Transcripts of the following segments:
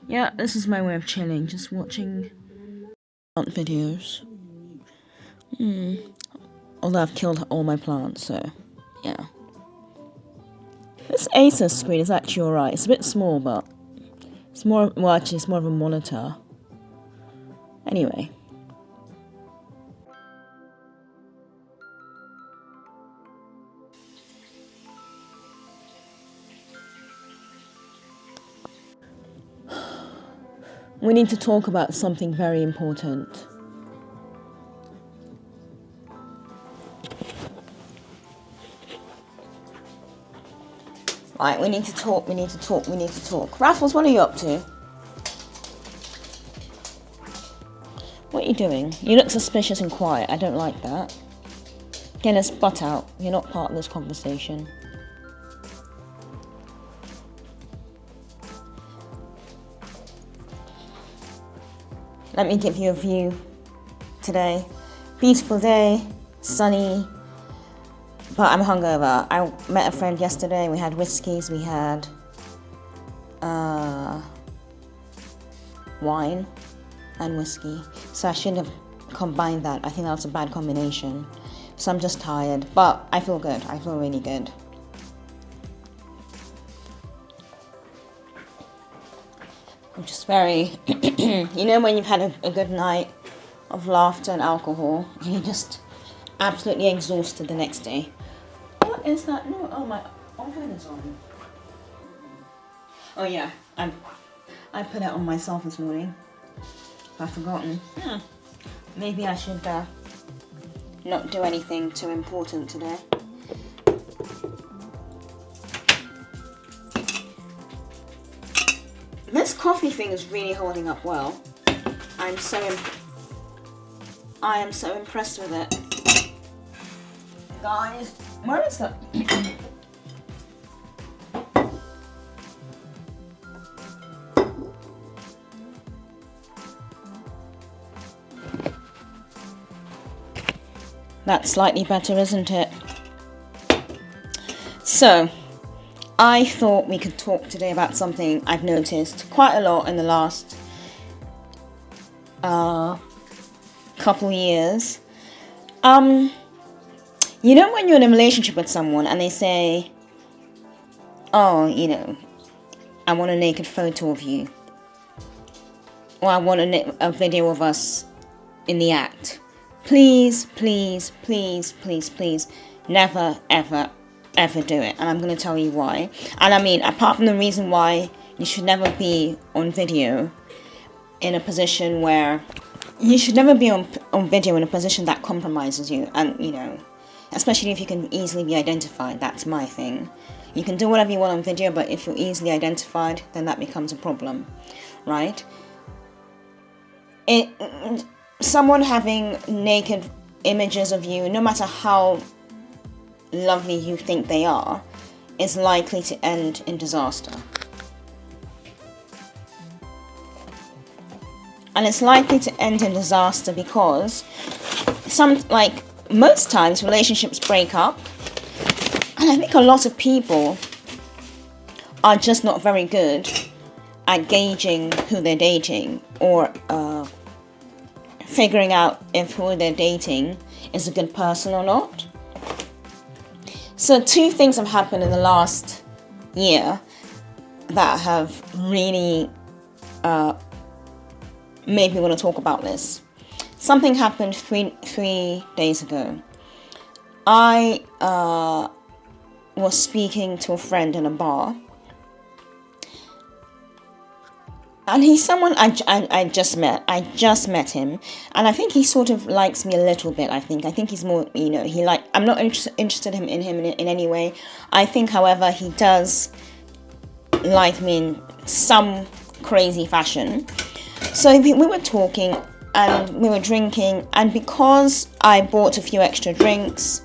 Yeah, this is my way of chilling, just watching plant videos. Although I've killed all my plants, so yeah. This Asus screen is actually alright. It's a bit small, but it's more, well, actually, it's more of a monitor. Anyway. We need to talk about something very important. Right, we need to talk. Raffles, what are you up to? What are you doing? You look suspicious and quiet. I don't like that. Get his butt out. You're not part of this conversation. Let me give you a view today. Beautiful day, sunny, but I'm hungover. I met a friend yesterday. We had whiskeys, we had wine and whiskey. So I shouldn't have combined that. I think that was a bad combination. So I'm just tired, but I feel good. I feel really good. I'm just very, you know, when you've had a good night of laughter and alcohol, and you're just absolutely exhausted the next day. What is that? No, oh, my oven is on. Oh yeah, I put it on myself this morning. I've forgotten. Maybe I should not do anything too important today. This coffee thing is really holding up well. I am so impressed with it. Guys, where is that? That's slightly better, isn't it? So, I thought we could talk today about something I've noticed quite a lot in the last couple years. You know when you're in a relationship with someone and they say, oh, you know, I want a naked photo of you. Or I want a video of us in the act. Please, please, please, please, please, never, ever, ever do it. And I'm going to tell you why. And I mean, apart from the reason why you should never be on video in a position where you should never be on video in a position that compromises you. And, you know, especially if you can easily be identified. That's my thing. You can do whatever you want on video, but if you're easily identified, then that becomes a problem, right? Someone having naked images of you, no matter how lovely you think they are, is likely to end in disaster. And it's likely to end in disaster because most times relationships break up, and I think a lot of people are just not very good at gauging who they're dating or figuring out if who they're dating is a good person or not. So 2 things have happened in the last year that have really made me want to talk about this. Something happened three days ago. I was speaking to a friend in a bar, and he's someone I just met. I just met him, and I think he sort of likes me a little bit. I think he's more, you know, I'm not interested in him in any way. I think, however, he does like me in some crazy fashion. So we were talking and we were drinking, and because I bought a few extra drinks,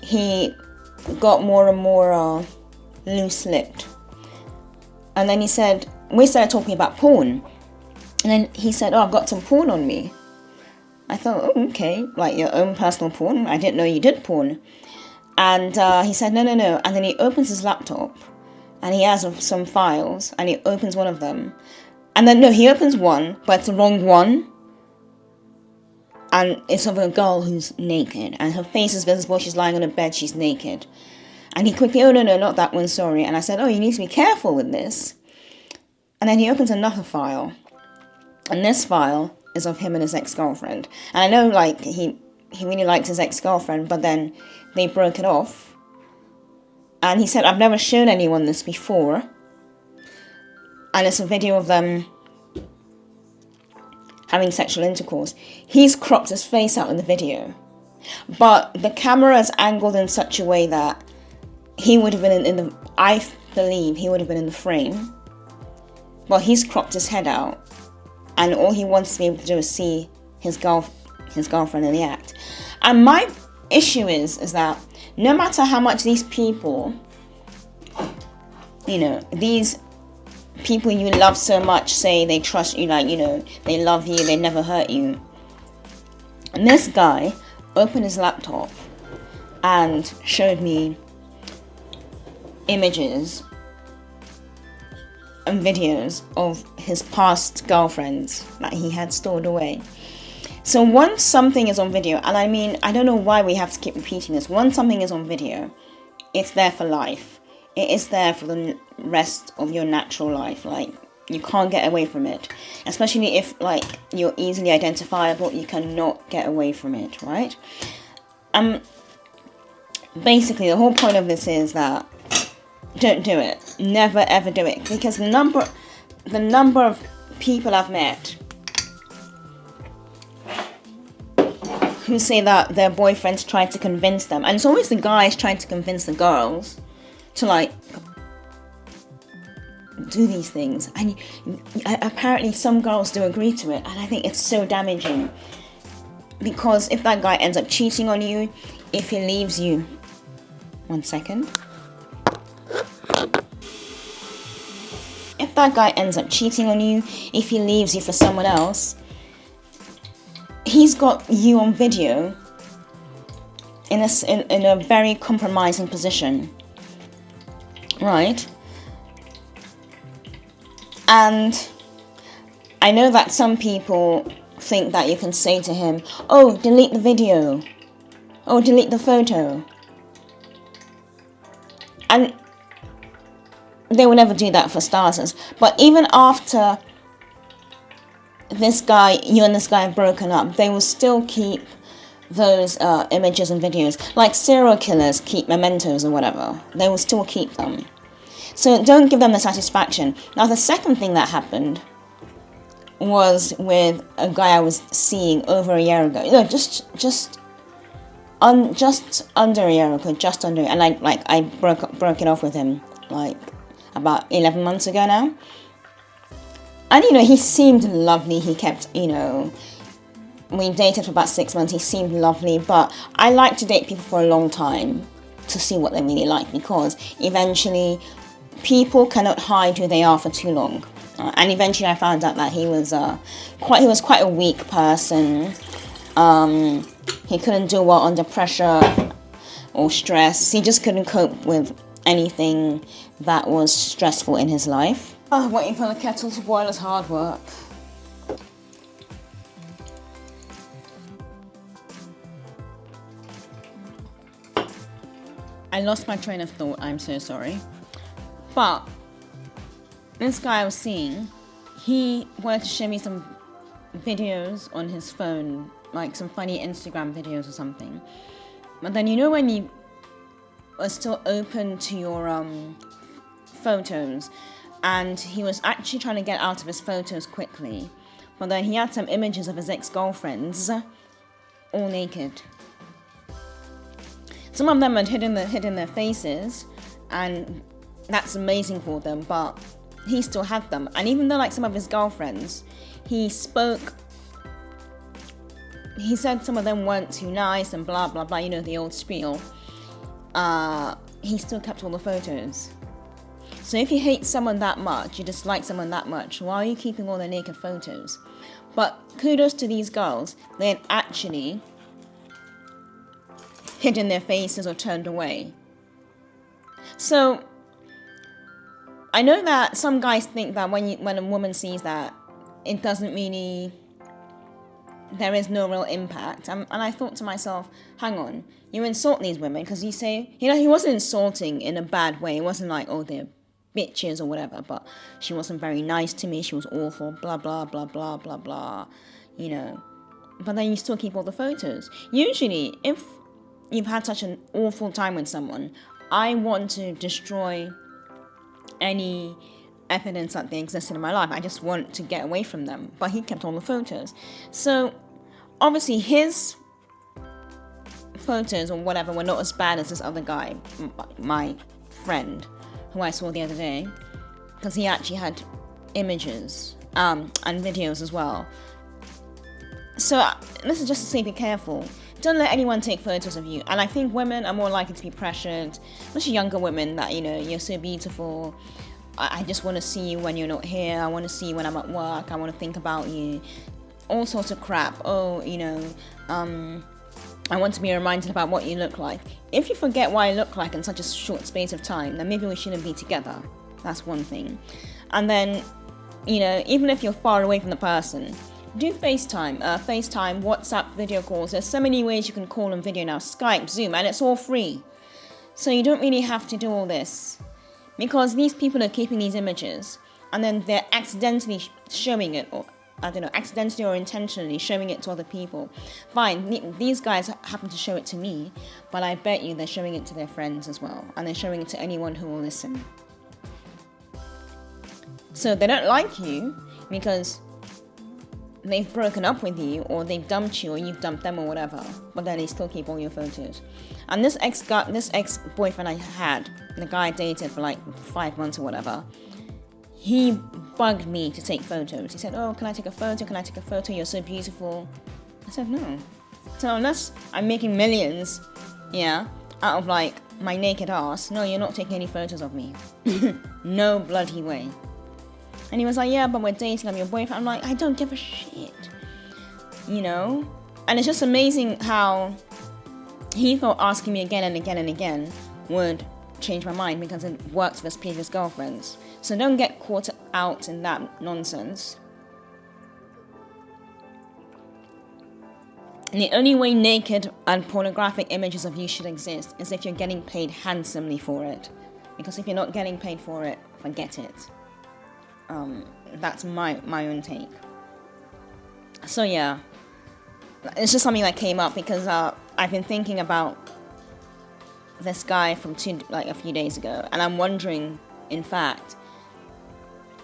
he got more and more loose-lipped. And then we started talking about porn. And then he said, oh, I've got some porn on me. I thought, oh, okay, like your own personal porn? I didn't know you did porn. And he said, no. And then he opens his laptop and he has some files, and he opens one of them. And then, no, he opens one, but it's the wrong one. And it's of a girl who's naked. And her face is visible. She's lying on a bed. She's naked. And he quickly, oh, no, not that one, sorry. And I said, oh, you need to be careful with this. And then he opens another file. And this file is of him and his ex-girlfriend. And I know, like, he really liked his ex-girlfriend, but then they broke it off. And he said, I've never shown anyone this before. And it's a video of them having sexual intercourse. He's cropped his face out in the video. But the camera is angled in such a way that he would have been in the... I believe he would have been in the frame. But he's cropped his head out. And all he wants to be able to do is see his girlfriend in the act. And my issue is that no matter how much these people, these people you love so much say they trust you, like, they love you, they never hurt you. And this guy opened his laptop and showed me images and videos of his past girlfriends that he had stored away. So once something is on video, and I mean, I don't know why we have to keep repeating this, once something is on video, it's there for life. It is there for the rest of your natural life. Like, you can't get away from it. Especially if, like, you're easily identifiable, you cannot get away from it, right? Basically, the whole point of this is that don't do it. Never ever do it. Because the number of people I've met who say that their boyfriends tried to convince them, and it's always the guys trying to convince the girls to, like, do these things. And apparently some girls do agree to it, and I think it's so damaging. Because if that guy ends up cheating on you, if he leaves you... One second. If that guy ends up cheating on you, if he leaves you for someone else, he's got you on video in a very compromising position, right? And I know that some people think that you can say to him, oh, delete the video, oh, delete the photo. And they will never do that for starters. But even after you and this guy have broken up, they will still keep those images and videos. Like serial killers keep mementos or whatever. They will still keep them. So don't give them the satisfaction. Now, the second thing that happened was with a guy I was seeing over a year ago. Just under a year ago, and I broke it off with him like about 11 months ago now. And he seemed lovely. He kept, we dated for about 6 months. He seemed lovely, but I like to date people for a long time to see what they really like, because eventually people cannot hide who they are for too long. And eventually I found out that he was quite a weak person. He couldn't do well under pressure or stress. He just couldn't cope with anything that was stressful in his life. Waiting for the kettle to boil is hard work. I lost my train of thought, I'm so sorry. But this guy I was seeing, he wanted to show me some videos on his phone, like some funny Instagram videos or something. But then when you are still open to your photos, and he was actually trying to get out of his photos quickly, but then he had some images of his ex-girlfriends all naked. Some of them had hidden their faces, and that's amazing for them, but he still had them. And even though, like, some of his girlfriends, he said some of them weren't too nice and blah blah blah, the old spiel, he still kept all the photos. So if you hate someone that much, you dislike someone that much, why are you keeping all their naked photos? But kudos to these girls, they had actually hidden their faces or turned away. So I know that some guys think that when a woman sees that, it doesn't really, there is no real impact. And I thought to myself, hang on, you insult these women because you say, he wasn't insulting in a bad way. It wasn't like, oh, they're bitches or whatever, but she wasn't very nice to me. She was awful, blah, blah, blah, blah, blah, blah, But then you still keep all the photos. Usually, if you've had such an awful time with someone, I want to destroy any evidence that they existed in my life. I just want to get away from them. But he kept all the photos. So, obviously, his photos or whatever were not as bad as this other guy, my friend, who I saw the other day. Because he actually had images and videos as well. So, this is just to say be careful. Don't let anyone take photos of you. And I think women are more likely to be pressured, especially younger women, that, you're so beautiful. I just want to see you when you're not here. I want to see you when I'm at work. I want to think about you. All sorts of crap. Oh, I want to be reminded about what you look like. If you forget what I look like in such a short space of time, then maybe we shouldn't be together. That's one thing. And then, even if you're far away from the person, do FaceTime, WhatsApp video calls. There's so many ways you can call on video now. Skype, Zoom, and it's all free. So you don't really have to do all this. Because these people are keeping these images, and then they're accidentally showing it, or I don't know, accidentally or intentionally showing it to other people. Fine, these guys happen to show it to me, but I bet you they're showing it to their friends as well, and they're showing it to anyone who will listen. So they don't like you because they've broken up with you, or they've dumped you, or you've dumped them, or whatever. But then they still keep all your photos. And this ex-boyfriend I had, the guy I dated for like 5 months or whatever, he bugged me to take photos. He said, "Oh, can I take a photo? Can I take a photo? You're so beautiful." I said, "No." So unless I'm making millions, out of like my naked ass, no, you're not taking any photos of me. No bloody way. And he was like, "Yeah, but we're dating, I'm your boyfriend." I'm like, I don't give a shit. And it's just amazing how he thought asking me again and again and again would change my mind because it worked with his previous girlfriends. So don't get caught out in that nonsense. And the only way naked and pornographic images of you should exist is if you're getting paid handsomely for it. Because if you're not getting paid for it, forget it. That's my own take. So it's just something that came up because I've been thinking about this guy from a few days ago, and I'm wondering, in fact,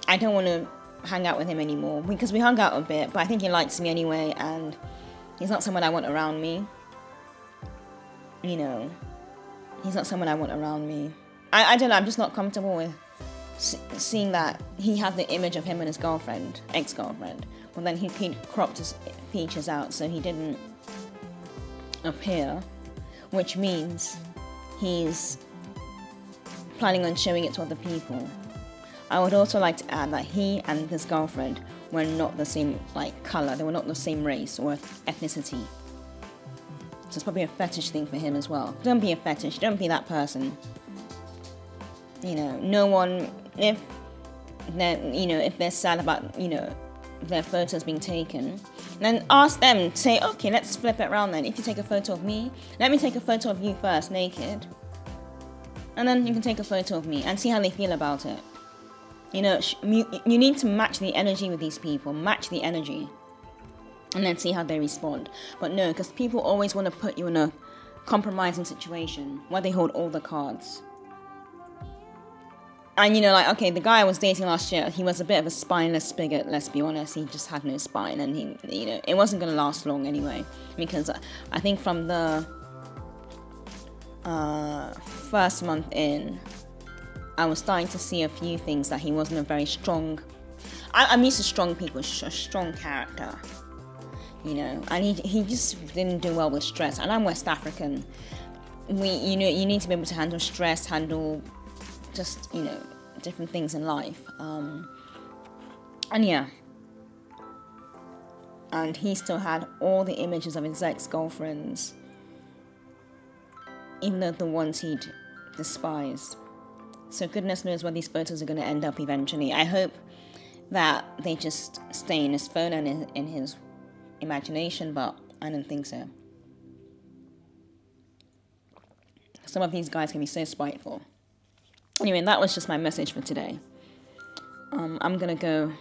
I don't want to hang out with him anymore because we hung out a bit, but I think he likes me anyway, and he's not someone I want around me. He's not someone I want around me. I don't know, I'm just not comfortable with seeing that he had the image of him and his ex-girlfriend, but then he cropped his features out so he didn't appear, which means he's planning on showing it to other people. I would also like to add that he and his girlfriend were not the same color, they were not the same race or ethnicity. So it's probably a fetish thing for him as well. Don't be a fetish, don't be that person. No one, if they're sad about, their photos being taken, then ask them, say, okay, let's flip it around then. If you take a photo of me, let me take a photo of you first, naked. And then you can take a photo of me and see how they feel about it. You need to match the energy with these people, match the energy, and then see how they respond. But no, because people always want to put you in a compromising situation where they hold all the cards. And okay, the guy I was dating last year, he was a bit of a spineless spigot, let's be honest. He just had no spine, and he, it wasn't going to last long anyway. Because I think from the first month in, I was starting to see a few things that he wasn't a very strong. I'm used to strong people, a strong character, and he just didn't do well with stress. And I'm West African. You need to be able to handle stress, handle just, different things in life. And he still had all the images of his ex-girlfriends, even though the ones he'd despised. So goodness knows where these photos are going to end up eventually. I hope that they just stay in his phone and in his imagination, but I don't think so. Some of these guys can be so spiteful. Anyway, that was just my message for today. I'm gonna go.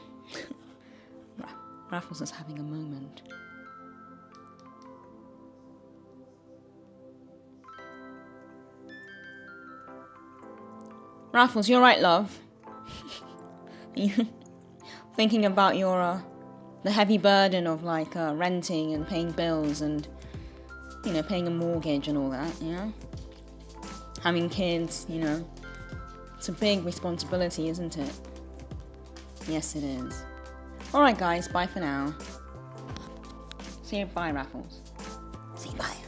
Raffles is having a moment. Raffles, you're right, love. You thinking about your the heavy burden of like renting and paying bills and paying a mortgage and all that, yeah. Having kids, it's a big responsibility, isn't it? Yes, it is. Alright guys, bye for now. See you, bye Raffles. See you, bye.